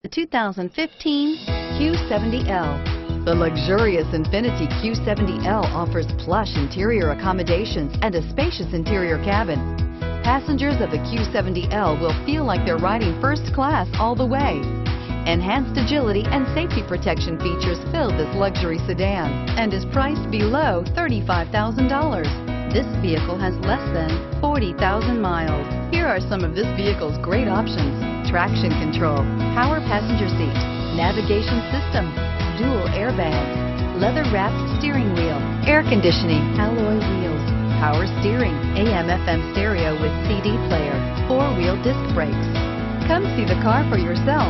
The 2015 Q70L. The luxurious INFINITI Q70L offers plush interior accommodations and a spacious interior cabin. Passengers of the Q70L will feel like they're riding first class all the way. Enhanced agility and safety protection features fill this luxury sedan and is priced below $35,000. This vehicle has less than 40,000 miles. Here are some of this vehicle's great options: traction control, power passenger seat, navigation system, dual airbags, leather-wrapped steering wheel, air conditioning, alloy wheels, power steering, AM/FM stereo with CD player, four-wheel disc brakes. Come see the car for yourself.